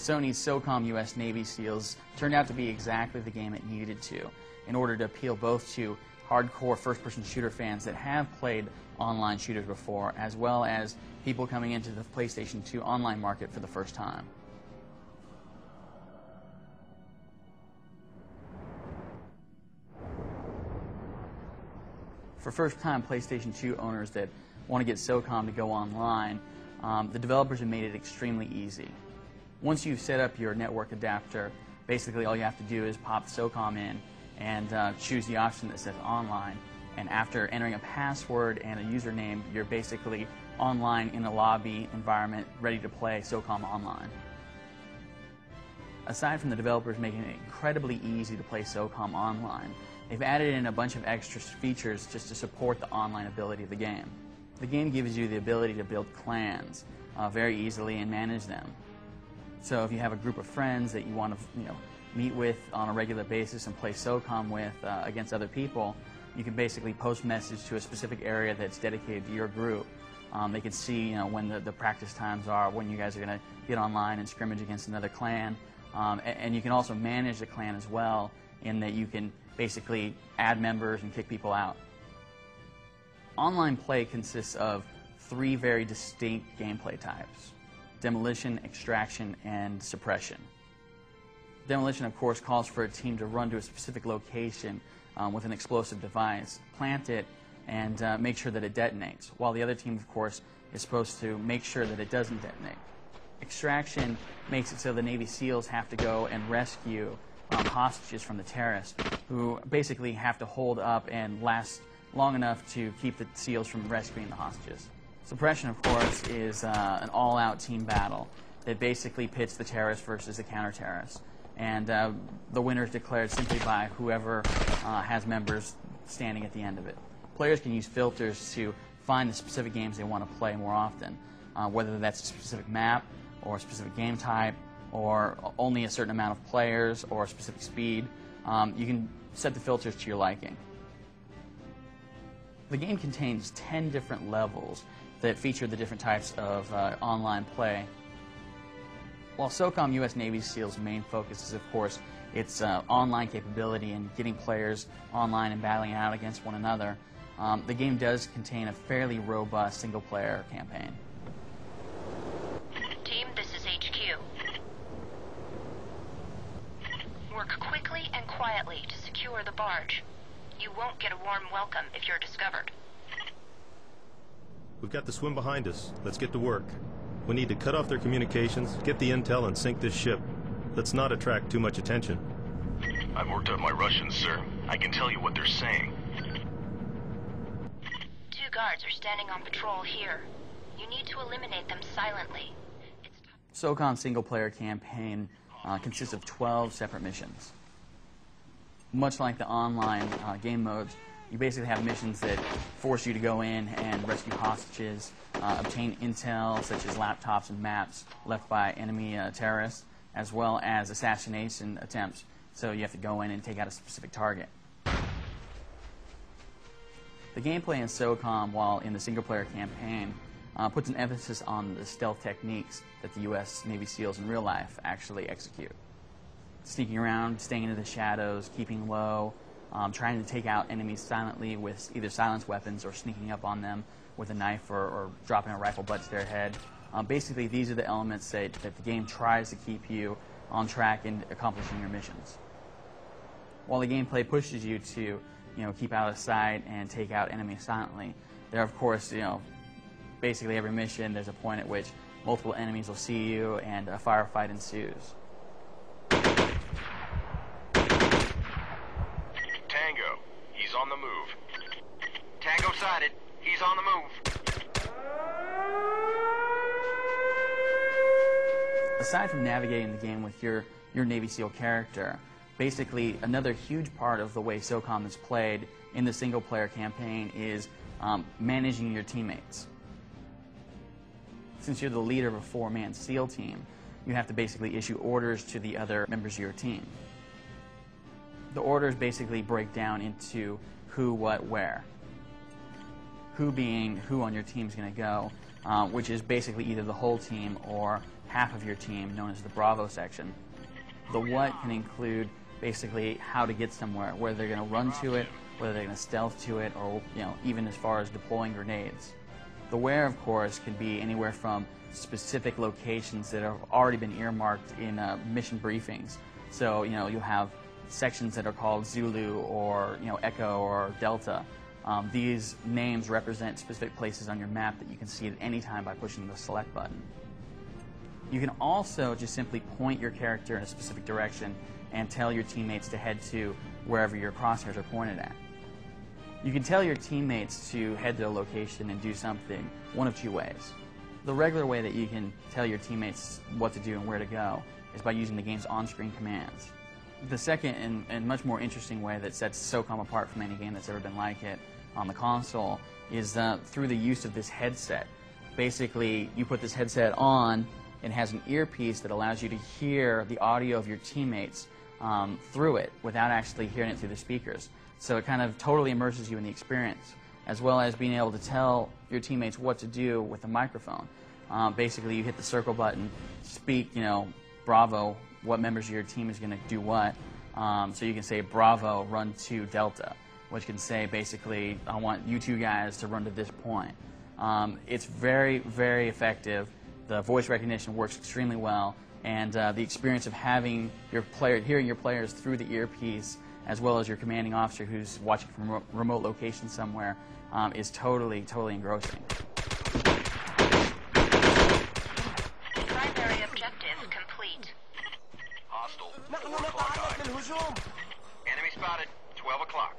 Sony's Socom US Navy SEALs turned out to be exactly the game it needed to, in order to appeal both to hardcore first-person shooter fans that have played online shooters before, as well as people coming into the PlayStation 2 online market for the first time. For first-time PlayStation 2 owners that want to get Socom to go online, the developers have made it extremely easy. Once you've set up your network adapter, basically all you have to do is pop Socom in and choose the option that says online. And after entering a password and a username, you're basically online in a lobby environment ready to play Socom online. Aside from the developers making it incredibly easy to play Socom online, they've added in a bunch of extra features just to support the online ability of the game. The game gives you the ability to build clans very easily and manage them. So if you have a group of friends that you want to meet with on a regular basis and play Socom with against other people, you can basically post message to a specific area that's dedicated to your group. They can see when the practice times are, when you guys are going to get online and scrimmage against another clan. And you can also manage the clan as well, in that you can basically add members and kick people out. Online play consists of 3 very distinct gameplay types: demolition, extraction, and suppression. Demolition, of course, calls for a team to run to a specific location with an explosive device, plant it, and make sure that it detonates, while the other team, of course, is supposed to make sure that it doesn't detonate. Extraction makes it so the Navy SEALs have to go and rescue hostages from the terrorists, who basically have to hold up and last long enough to keep the SEALs from rescuing the hostages. Suppression, of course, is an all-out team battle that basically pits the terrorists versus the counter-terrorists. And the winner is declared simply by whoever has members standing at the end of it. Players can use filters to find the specific games they want to play more often, whether that's a specific map or a specific game type or only a certain amount of players or a specific speed. You can set the filters to your liking. The game contains 10 different levels that feature the different types of online play. While Socom US Navy SEAL's main focus is, of course, its online capability and getting players online and battling out against one another, the game does contain a fairly robust single-player campaign. Team, this is HQ. Work quickly and quietly to secure the barge. You won't get a warm welcome if you're discovered. We've got the swim behind us. Let's get to work. We need to cut off their communications, get the intel, and sink this ship. Let's not attract too much attention. I've worked up my Russians, sir. I can tell you what they're saying. 2 guards are standing on patrol here. You need to eliminate them silently. Socom's single-player campaign consists of 12 separate missions. Much like the online game modes, you basically have missions that force you to go in and rescue hostages, obtain intel such as laptops and maps left by enemy terrorists, as well as assassination attempts, so you have to go in and take out a specific target. The gameplay in Socom, while in the single-player campaign, puts an emphasis on the stealth techniques that the US Navy SEALs in real life actually execute. Sneaking around, staying into the shadows, keeping low, trying to take out enemies silently with either silenced weapons or sneaking up on them with a knife or dropping a rifle butt to their head. Basically, these are the elements that the game tries to keep you on track in accomplishing your missions. While the gameplay pushes you to keep out of sight and take out enemies silently, there, of course, basically every mission, there's a point at which multiple enemies will see you and a firefight ensues. Tango, he's on the move. Tango sighted. He's on the move. Aside from navigating the game with your Navy SEAL character, basically another huge part of the way Socom is played in the single-player campaign is managing your teammates. Since you're the leader of a 4-man SEAL team, you have to basically issue orders to the other members of your team. The orders basically break down into who, what, where. Who being who on your team is going to go, which is basically either the whole team or half of your team, known as the Bravo section. The what can include basically how to get somewhere, whether they're going to run to it, whether they're going to stealth to it, or even as far as deploying grenades. The where, of course, can be anywhere from specific locations that have already been earmarked in mission briefings. So you'll have sections that are called Zulu or Echo or Delta. These names represent specific places on your map that you can see at any time by pushing the select button. You can also just simply point your character in a specific direction and tell your teammates to head to wherever your crosshairs are pointed at. You can tell your teammates to head to a location and do something one of two ways. The regular way that you can tell your teammates what to do and where to go is by using the game's on-screen commands. The second and much more interesting way that sets Socom apart from any game that's ever been like it on the console is through the use of this headset. Basically, you put this headset on, and it has an earpiece that allows you to hear the audio of your teammates through it without actually hearing it through the speakers. So it kind of totally immerses you in the experience, as well as being able to tell your teammates what to do with the microphone. Basically, you hit the circle button, speak, Bravo, what members of your team is going to do what. So you can say, Bravo, run to Delta, which can say, basically, I want you two guys to run to this point. It's very, very effective. The voice recognition works extremely well, and the experience of having hearing your players through the earpiece, as well as your commanding officer who's watching from a remote location somewhere, is totally, totally engrossing. Primary objective complete. Hostile. 4 o'clock. Enemy spotted. 12 o'clock.